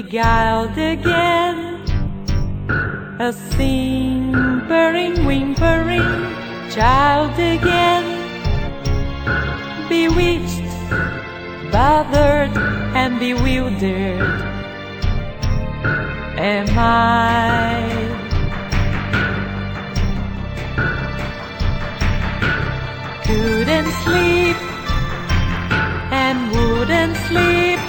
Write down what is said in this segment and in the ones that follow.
beguiled again, a simpering, whimpering child again, bewitched, bothered and bewildered am I. Couldn't sleep and wouldn't sleep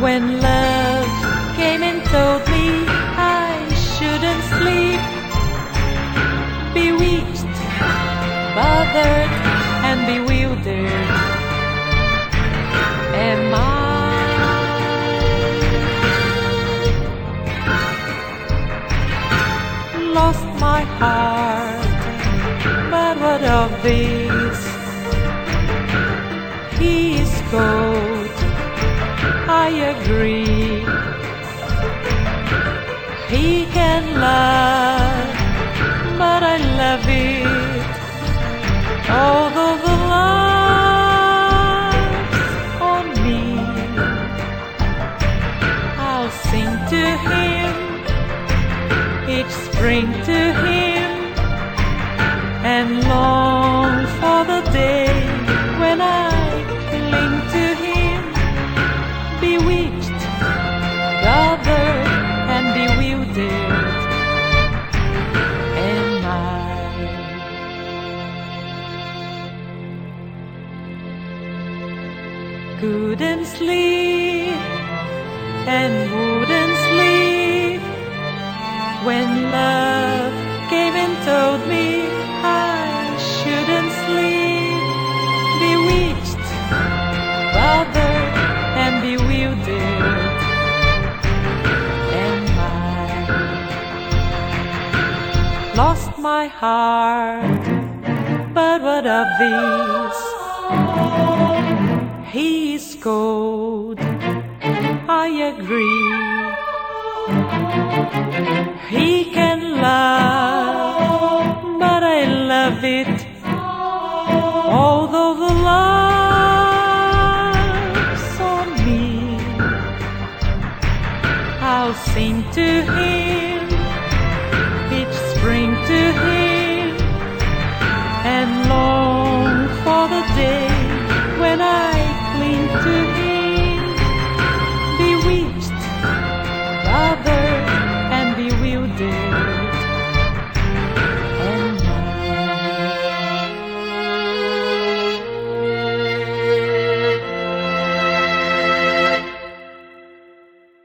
when love came and told me I shouldn't sleep. Bewitched, bothered and bewildered am I. Lost my heart, but what of this? He is cold, I agree. He can love, but I love it. Although the love's on me, I'll sing to him, each spring to him, and long for the day when I cling to him, bewitched, bothered and bewildered am I. Couldn't sleep and wouldn't sleep when love came and told me I shouldn't sleep. Bewitched, bothered and bewildered am I. Lost my heart, but what of this? He's cold, I agree. He can love, but I love it. Although the love's on me, I'll sing to him, each spring to him,